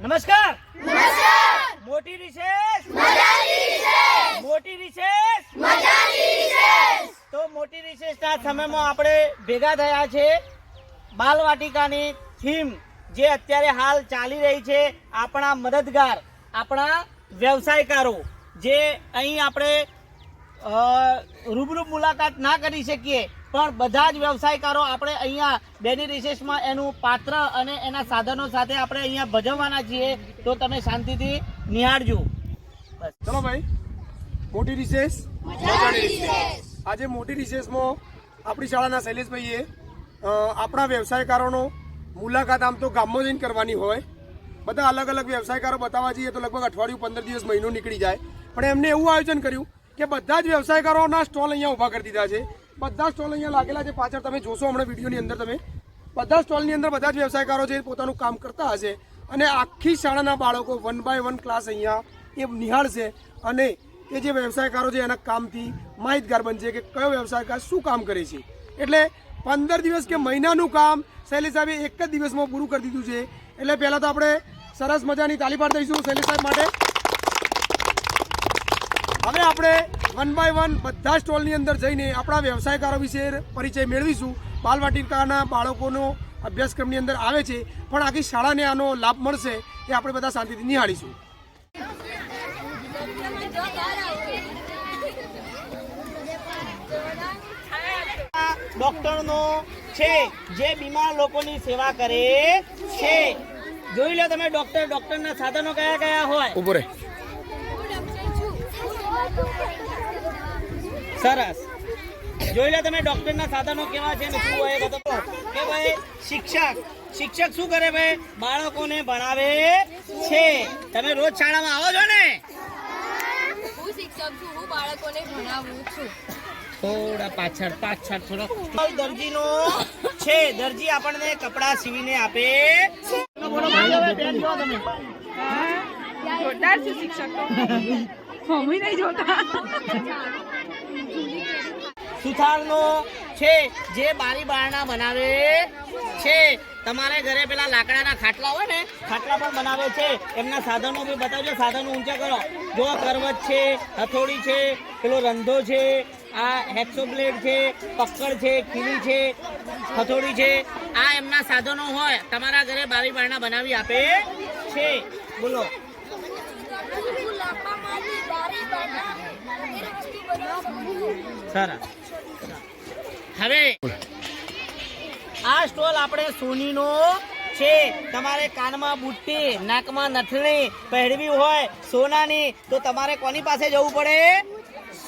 નમસ્કાર. મોટી રિસેસ તો મોટી રિસેસના સમયમાં આપણે ભેગા થયા છે બાલવાટિકાની થીમ જે અત્યારે હાલ ચાલી રહી છે. આપણા મદદગાર, આપણા વ્યવસાયકારો જે અહીં આપણે રૂબરૂ મુલાકાત ના કરી શકીએ પણ બધા જ વ્યવસાયકારો આપણે અહીંયા બેની રિસેસમાં એનું પાત્ર અને એના સાધનો સાથે આપણે અહીંયા ભજવવાના છીએ. તો તમે શાંતિથી નિહાળજો. ચલો ભાઈ, મોટી રિસેસ. આજે મોટી રિસેસમાં આપણી શાળાના શૈલેષભાઈએ આપણા વ્યવસાયકારોનો મુલાકાત આમ તો ગામમાં જઈને કરવાની હોય. બધા અલગ અલગ વ્યવસાયકારો બતાવવા જઈએ તો લગભગ અઠવાડિયું 15 દિવસ મહિનો નીકળી જાય. પણ એમને એવું આયોજન કર્યું કે બધા જ વ્યવસાયકારોના સ્ટોલ અહીંયા ઊભા કરી દીધા છે. બધા સ્ટોલ અહીંયા લાગેલા છે. પાછળ તમે જોશો હમણાં વિડીયોની અંદર, તમે બધા સ્ટોલની અંદર બધા જ વ્યવસાયકારો છે પોતાનું કામ કરતા હશે અને આખી શાળાના બાળકો 1 by 1 ક્લાસ અહીંયા એ નિહાળશે અને એ જે વ્યવસાયકારો છે એના કામથી માહિતગાર બનશે કે કયો વ્યવસાયકાર શું કામ કરે છે. એટલે 15 દિવસ કે મહિનાનું કામ શૈલેષ સાહેબે એક જ દિવસમાં પૂરું કરી દીધું છે. એટલે પહેલાં તો આપણે સરસ મજાની તાલી પાડી દઈશું શૈલેષ સાહેબ માટે. હવે આપણે 1 by 1 બધા સ્ટોલની અંદર જઈને આપણા વ્યવસાયકારો વિશે પરિચય મેળવીશું. બાલવાટિકાના બાળકોનો અભ્યાસક્રમની અંદર આવે છે પણ આખી શાળાને આનો લાભ મળશે એ આપણે બધા શાંતિથી નિહાળીશું. ડોક્ટરનો છે જે બીમાર લોકોની સેવા કરે છે. જોઈ લો તમે ડોક્ટરના સાધનો કયા કયા હોય. ઉભો રહે. સરસ. જોઈ લો તમે ડોક્ટરના સાધનો કેવા છે ને શું હોય બધો. કે ભાઈ શિક્ષક શું કરે ભાઈ? બાળકોને ભણાવે છે. તમે રોજ શાળામાં આવો છો ને? હું શિક્ષક છું, હું બાળકોને ભણાવું છું. થોડા પાછળ થોડો. દરજીનો છે, દરજી આપણને કપડા સીવીને આપે. જોરદાર છે શિક્ષક તો મમ્મી નહીં જોતા. સુથારનો છે જે બારી બારણા બનાવે છે. તમારે ઘરે પેલા લાકડાના ખાટલા હોય ને, ખાટલા પણ બનાવે છે. એમના સાધનો બી બતાવજો. સાધનો ઊંચા કરો. જો કરવત છે, હથોડી છે, પેલો રંધો છે, આ હેક્સો બ્લેડ છે, પક્કડ છે, ખીલી છે, હથોડી છે. આ એમના સાધનો હોય. તમારા ઘરે બારી બારણા બનાવી આપે છે. બોલો. સરસ. હવે આ સ્ટોલ આપણે સોનીનો છે. તમારે કાનમાં બુટ્ટી, નાકમાં નથણી પહેરવી હોય સોનાની તો તમારે કોની પાસે જવું પડે?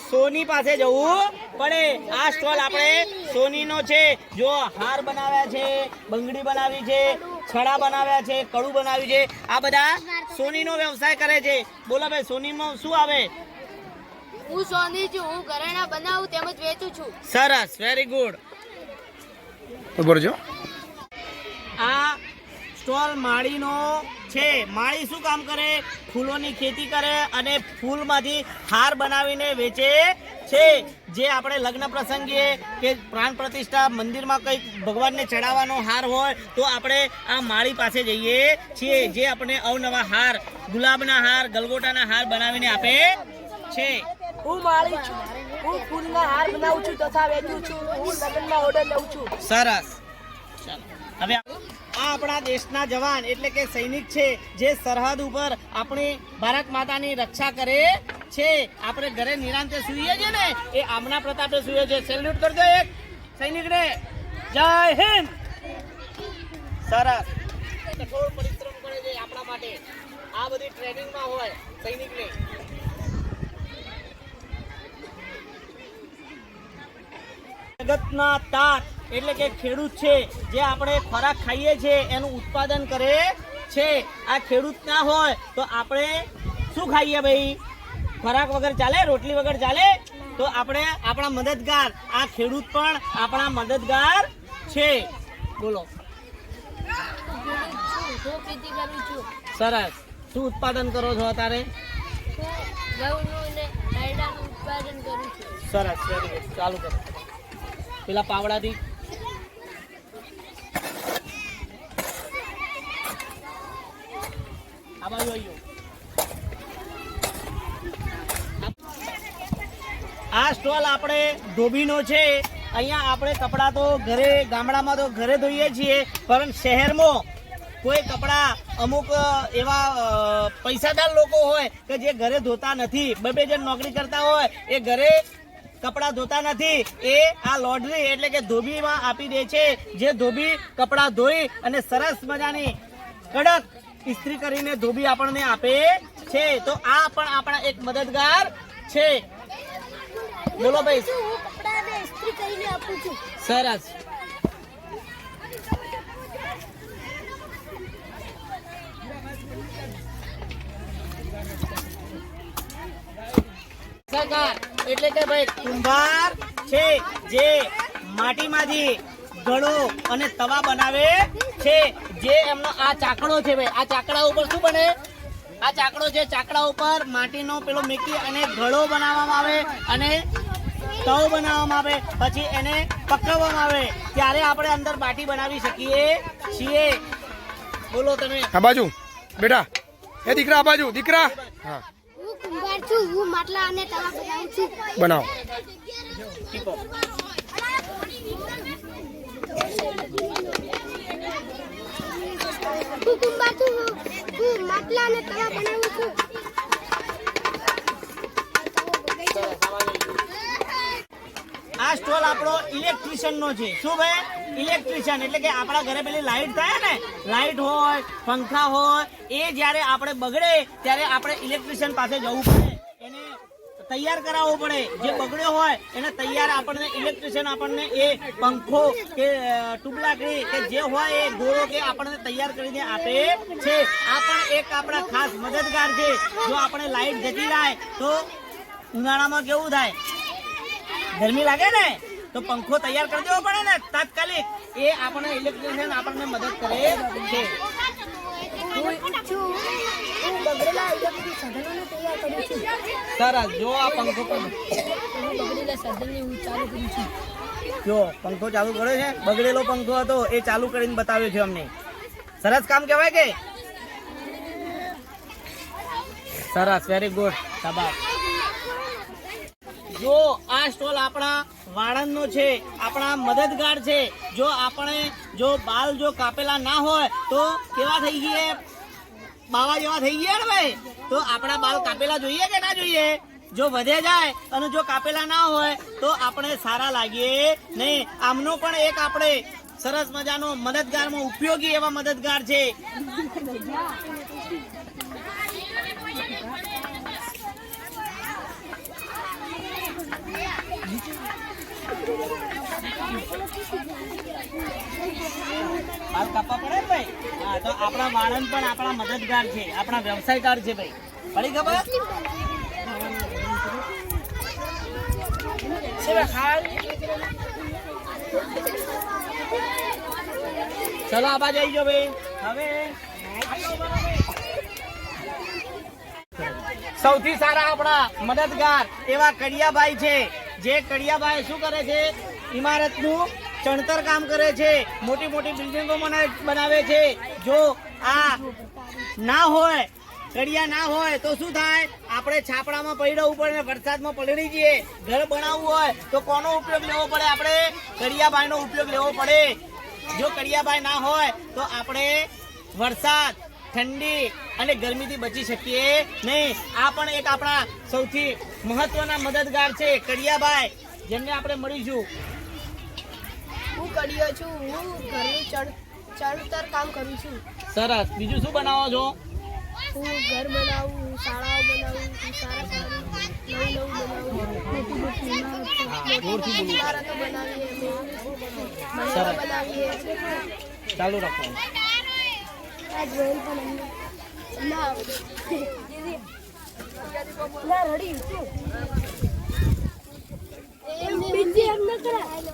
સોની પાસે જવું પડે. આ સ્ટોલ આપણે સોનીનો છે. જો હાર બનાવ્યા છે, બંગડી બનાવી છે, છડા બનાવ્યા છે, કડું બનાવ્યું છે. આ બધા સોનીનો વ્યવસાય કરે છે. બોલો ભાઈ, સોનીમાં શું આવે? હું સોની છું, હું ઘરેણા બનાવું તેમજ વેચું છું. સરસ, વેરી ગુડ. બોલજો. આ સ્ટોલ માળીનો છે. માળી શું કામ કરે? ફૂલોની ખેતી કરે અને ફૂલમાંથી હાર બનાવીને વેચે છે. જે આપણે લગ્ન પ્રસંગે કે પ્રાણ પ્રતિષ્ઠા મંદિરમાં કંઈક ભગવાનને ચડાવવાનો હાર હોય તો આપણે આ માળી પાસે જઈએ છીએ જે આપણે અવનવા હાર, ગુલાબના હાર, ગલગોટાના હાર બનાવીને આપે છે. હું માળી છું, હું ફૂલના હાર બનાવું છું તથા વેચું છું. હું લગ્નમાં ઓર્ડર લઉં છું. સરસ. હવે આ આપણા દેશના જવાન એટલે કે સૈનિક છે જે સરહદ ઉપર આપણી ભારત માતાની રક્ષા કરે છે. આપણે ઘરે નિરાંતે સૂઈએ છીએ ને એ આમના પ્રતાપે સૂઈએ છે. સેલ્યુટ કરજો એક સૈનિકને. જય હિન્દ. સરસ. કઠોર પરિશ્રમ કરે છે આપણા માટે. આ બધી ટ્રેનિંગમાં હોય સૈનિકને. જગતના તાત એટલે કે ખેડૂત છે જે આપણે ખોરાક ખાઈએ છીએ એનું ઉત્પાદન કરે છે. આ ખેડૂત ના હોય તો આપણે શું ખાઈએ ભાઈ? ખોરાક વગર ચાલે? રોટલી વગર ચાલે? તો આપણે આપણા મદદગાર, આ ખેડૂત પણ આપણા મદદગાર છે. બોલો. હું ખેતી કરું છું. સરસ. શું ઉત્પાદન કરો છો અત્યારે? ઘઉંનું ને રાયડાનું ઉત્પાદન કરું છું. સરસ, વેરી ગુડ. ચાલુ કરો પેલા પાવડાથી. આ બાજુ આવી જાઓ. આ સ્ટોલ આપણે ધોબીનો છે. અહીંયા આપણે કપડાં તો ઘરે ગામડામાં તો ઘરે ધોઈએ છીએ, પરંતુ શહેરમાં કોઈ કપડાં અમુક એવા પૈસાદાર લોકો હોય કે જે ઘરે ધોતા નથી, બે જણ નોકરી કરતા હોય એ ઘરે કપડાં ધોતા નથી, એ આ લોન્ડ્રી એટલે કે ધોબીમાં આપી દે છે. જે ધોબી કપડાં ધોઈ અને સરસ મજાની કડક ઇસ્ત્રી કરીને ધોબી આપણને આપે છે. તો આ પણ આપણા એક મદદગાર છે. બોલો ભાઈ. હું કપડાને ઇસ્ત્રી કરીને આપું છું. સરસ. એટલે કે ભાઈ કુંભાર છે જે માટીમાંથી ઘડો અને તવા બનાવે છે. જે એમનો આ ચાકડો છે ભાઈ, આ ચાકડા ઉપર શું બને? આ ચાકડો છે, ચાકડા ઉપર માટીનો પેલો મેકી અને ઘડો બનાવવામાં આવે અને તવ બનાવવામાં આવે, પછી એને પકવવામાં આવે, ત્યારે આપણે અંદર બાટી બનાવી શકીએ છીએ. બોલો તમે. આ બાજુ બેટા, એ દીકરા આ બાજુ, દીકરા. હા, હું કુંભાર છું. હું માટલા અને તવા બનાવું છું. બનાવો. હું કુંભાર છું. હું માટલા અને તવા બનાવું છું. આ સ્ટોલ આપણો ઇલેક્ટ્રિશિયન નો છે. શું ભાઈ? ઇલેક્ટ્રિશિયન એટલે કે આપણા ઘરે પેલી લાઈટ થાય ને, લાઈટ હોય, પંખા હોય, એ જ્યારે આપણે બગડે ત્યારે આપણે ઇલેક્ટ્રિશિયન પાસે જવું પડે, એને તૈયાર કરાવવો પડે. જે બગડ્યો હોય એને તૈયાર આપણને ઇલેક્ટ્રિશિયન આપણને એ પંખો કે ટુબલાકડી કે જે હોય એ ગોળો કે આપણને તૈયાર કરીને આપે છે. આ પણ એક આપણા ખાસ મદદગાર છે. જો આપણે લાઈટ જતી જાય તો ઉનાળામાં કેવું થાય? ગરમી લાગે ને, તો પંખો તૈયાર કરી દેવો પડે ને તાત્કાલિક. એ આપણને ઇલેક્ટ્રિશિયન આપણને મદદ કરે છે. હું બગડેલા ઇલેક્ટ્રિક સાધનોને તૈયાર કરું છું. સરસ. જો આ પંખો પણ બગડેલા સાધનને હું ચાલુ કરું છું. જો પંખો ચાલુ કર્યો છે, બગડેલો પંખો હતો એ ચાલુ કરીને બતાવ્યો છે અમને. સરસ કામ કહેવાય કે? સરસ, વેરી ગુડ, શાબાશ. જો આ સ્ટોલ આપણા વાળંદનો છે, આપણા મદદગાર છે. જો આપણે બાલ કાપેલા ના હોય તો કેવા થઈ ગયા? બાવા જેવા થઈ ગયા ને ભાઈ. તો આપણા બાલ કાપેલા જોઈએ કે ના જોઈએ? જો વધે જાય અને જો કાપેલા ના હોય તો આપણે સારા લાગીએ નહીં. આમનો પણ એક આપણે સરસ મજાનો મદદગારમાં ઉપયોગી એવા મદદગાર છે. બાલ કાપવા પડે ને ભાઈ. હા, તો આપણા વાળંદ પણ આપણા મદદગાર છે, આપણા વ્યવસાયકાર છે ભાઈ. પડી ખબર? ચલો આ બાજુ આવી જાઓ ભાઈ. હવે સૌથી સારા આપણા મદદગાર એવા કડિયાભાઈ છે. જે કડિયાભાઈ શું કરે છે? ઇમારતનું ચણતર કામ કરે છે, મોટી મોટી બિલ્ડિંગો બનાવે છે. જો આ ના હોય, કડિયા ના હોય તો શું થાય? આપણે છાપડામાં પડવું પડે, વરસાદમાં પલળી જઈએ. ઘર બનાવવું હોય તો કોનો ઉપયોગ લેવો પડે? આપણે કડિયાભાઈનો ઉપયોગ લેવો પડે. જો કડિયાભાઈ ના હોય તો આપણે વરસાદ, ઠંડી અને ગરમીથી બચી શકીએ નહીં. આ પણ એક આપણા સૌથી મહત્વના મદદગાર છે કડિયાભાઈ, જેમને આપણે મળીશું. હું કડિયો છું. હું ઘરનું ચણતર કામ કરું છું. સરસ. બીજું શું બનાવો છો? હું ઘર બનાવું, હું શાળાઓ બનાવું, હું સારા નવું બનાવું, મોટી ઇમારતો બનાવીએ, મહેલો બનાવીએ. ચાલુ રાખો. આ ડ્રોઈંગ પણ ના આવડે. ના રડી છું. બીજી એમ ન કરાય.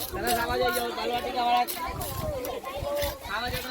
સરસ. આવા જઈ જાઓ બાલવાટિકા વાળા. આવા જઈ